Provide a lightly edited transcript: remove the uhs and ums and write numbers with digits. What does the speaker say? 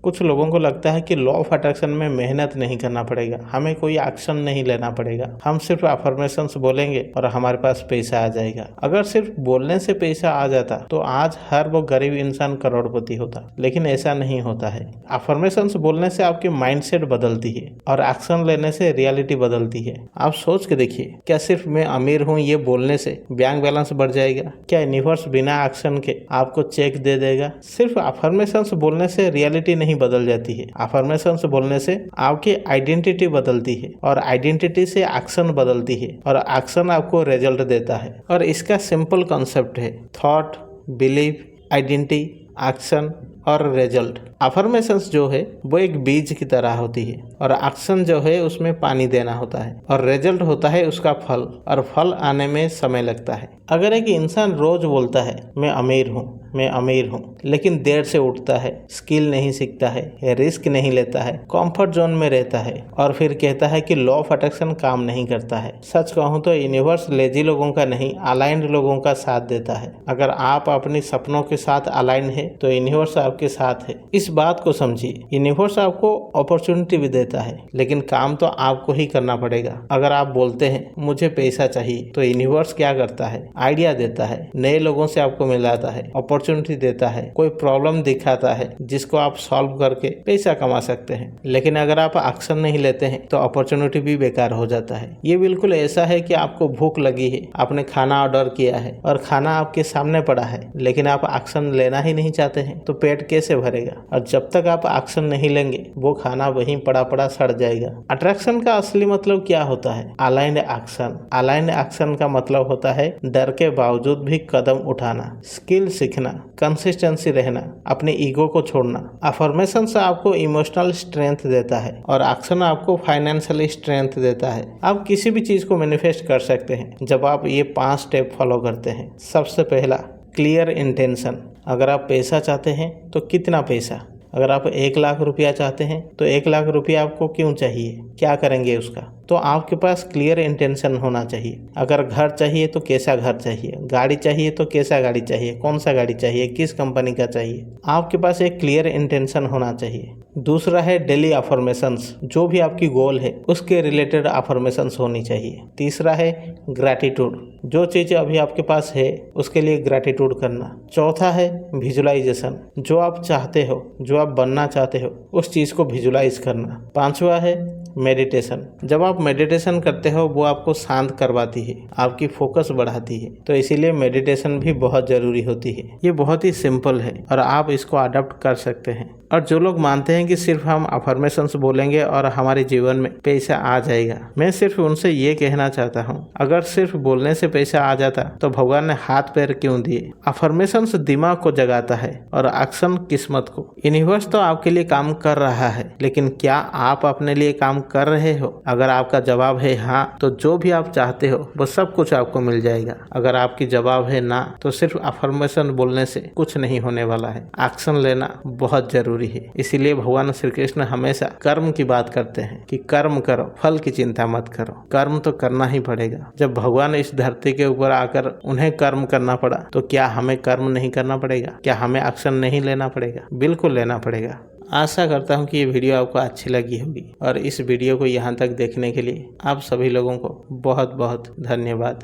कुछ लोगों को लगता है कि लॉ ऑफ अट्रैक्शन में मेहनत नहीं करना पड़ेगा, हमें कोई एक्शन नहीं लेना पड़ेगा, हम सिर्फ अफर्मेशंस बोलेंगे और हमारे पास पैसा आ जाएगा। अगर सिर्फ बोलने से पैसा आ जाता तो आज हर वो गरीब इंसान करोड़पति होता, लेकिन ऐसा नहीं होता है। अफर्मेशंस बोलने से आपकी माइंडसेट बदलती है और एक्शन लेने से रियलिटी बदलती है। आप सोच के देखिए, क्या सिर्फ मैं अमीर हूँ ये बोलने से बैंक बैलेंस बढ़ जाएगा? क्या यूनिवर्स बिना एक्शन के आपको चेक दे देगा? सिर्फ अफर्मेशंस बोलने से रियलिटी नहीं बदल जाती है। अफर्मेशंस बोलने से आपकी आइडेंटिटी बदलती है और आइडेंटिटी से एक्शन बदलती है और एक्शन आपको रिजल्ट देता है। और इसका सिंपल कॉन्सेप्ट है थॉट, बिलीव, आइडेंटिटी, एक्शन और रिजल्ट। अफर्मेशंस जो है वो एक बीज की तरह होती है और एक्शन जो है उसमें पानी देना होता है और रिजल्ट होता है उसका फल, और फल आने में समय लगता है। अगर एक इंसान रोज बोलता है मैं अमीर हूँ, मैं अमीर हूँ, लेकिन देर से उठता है, स्किल नहीं सीखता है, रिस्क नहीं लेता है, कंफर्ट जोन में रहता है और फिर कहता है कि लॉ ऑफ अट्रैक्शन काम नहीं करता है। सच कहूँ तो यूनिवर्स लेजी लोगों का नहीं, अलाइंड लोगों का साथ देता है। अगर आप अपने सपनों के साथ अलाइन है तो यूनिवर्स आपके साथ है। इस बात को समझिए, यूनिवर्स आपको अपॉर्चुनिटी भी देता है, लेकिन काम तो आपको ही करना पड़ेगा। अगर आप बोलते हैं मुझे पैसा चाहिए तो यूनिवर्स क्या करता है? आइडिया देता है, नए लोगों से आपको मिलाता है, अपॉर्चुनिटी देता है, कोई प्रॉब्लम दिखाता है जिसको आप सॉल्व करके पैसा कमा सकते हैं। लेकिन अगर आप एक्शन नहीं लेते हैं तो अपॉर्चुनिटी भी बेकार हो जाता है। ये बिल्कुल ऐसा है कि आपको भूख लगी है, आपने खाना ऑर्डर किया है और खाना आपके सामने पड़ा है, लेकिन आप एक्शन लेना ही नहीं चाहते हैं तो पेट कैसे भरेगा? और जब तक आप एक्शन नहीं लेंगे वो खाना वहीं पड़ा पड़ा सड़ जाएगा। अट्रैक्शन का असली मतलब क्या होता है? Aligned action. अलाइंड एक्शन का मतलब होता है डर के बावजूद भी कदम उठाना, स्किल सीखना, कंसिस्टेंसी रहना, अपने ईगो को छोड़ना। अफर्मेशन से आपको इमोशनल स्ट्रेंथ देता है और एक्शन आपको फाइनेंशियली स्ट्रेंथ देता है। आप किसी भी चीज को मैनिफेस्ट कर सकते हैं जब आप ये 5 स्टेप फॉलो करते हैं। सबसे पहला, क्लियर इंटेंशन। अगर आप पैसा चाहते हैं तो कितना पैसा? अगर आप 1 लाख रुपया चाहते हैं तो 1 लाख रुपया आपको क्यों चाहिए? क्या करेंगे उसका? तो आपके पास क्लियर इंटेंशन होना चाहिए। अगर घर चाहिए तो कैसा घर चाहिए, गाड़ी चाहिए तो कैसा गाड़ी चाहिए, कौन सा गाड़ी चाहिए, किस कंपनी का चाहिए, आपके पास एक क्लियर इंटेंशन होना चाहिए। दूसरा है डेली अफर्मेशंस। जो भी आपकी गोल है उसके रिलेटेड अफर्मेशंस होनी चाहिए। तीसरा है ग्रैटिट्यूड। जो चीज़ अभी आपके पास है उसके लिए ग्रैटिट्यूड करना। चौथा है विजुलाइजेशन। जो आप चाहते हो, जो आप बनना चाहते हो उस चीज़ को विजुलाइज करना। पांचवा है मेडिटेशन। जब आप मेडिटेशन करते हो वो आपको शांत करवाती है, आपकी फोकस बढ़ाती है, तो इसीलिए मेडिटेशन भी बहुत ज़रूरी होती है। ये बहुत ही सिंपल है और आप इसको अडॉप्ट कर सकते हैं। और जो लोग मानते हैं कि सिर्फ हम अफर्मेशंस बोलेंगे और हमारे जीवन में पैसा आ जाएगा, मैं सिर्फ उनसे ये कहना चाहता हूँ, अगर सिर्फ बोलने से पैसा आ जाता तो भगवान ने हाथ पैर क्यों दिए? अफर्मेशंस दिमाग को जगाता है और एक्शन किस्मत को। यूनिवर्स तो आपके लिए काम कर रहा है, लेकिन क्या आप अपने लिए काम कर रहे हो? अगर आपका जवाब है हाँ, तो जो भी आप चाहते हो वो सब कुछ आपको मिल जाएगा। अगर आपकी जवाब है ना, तो सिर्फ अफर्मेशन बोलने से कुछ नहीं होने वाला है। एक्शन लेना बहुत जरूरी है। इसीलिए भगवान श्री कृष्ण हमेशा कर्म की बात करते हैं कि कर्म करो, फल की चिंता मत करो। कर्म तो करना ही पड़ेगा। जब भगवान इस धरती के ऊपर आकर उन्हें कर्म करना पड़ा, तो क्या हमें कर्म नहीं करना पड़ेगा? क्या हमें एक्शन नहीं लेना पड़ेगा? बिल्कुल लेना पड़ेगा। आशा करता हूँ कि ये वीडियो आपको अच्छी लगी होगी और इस वीडियो को यहाँ तक देखने के लिए आप सभी लोगों को बहुत बहुत धन्यवाद।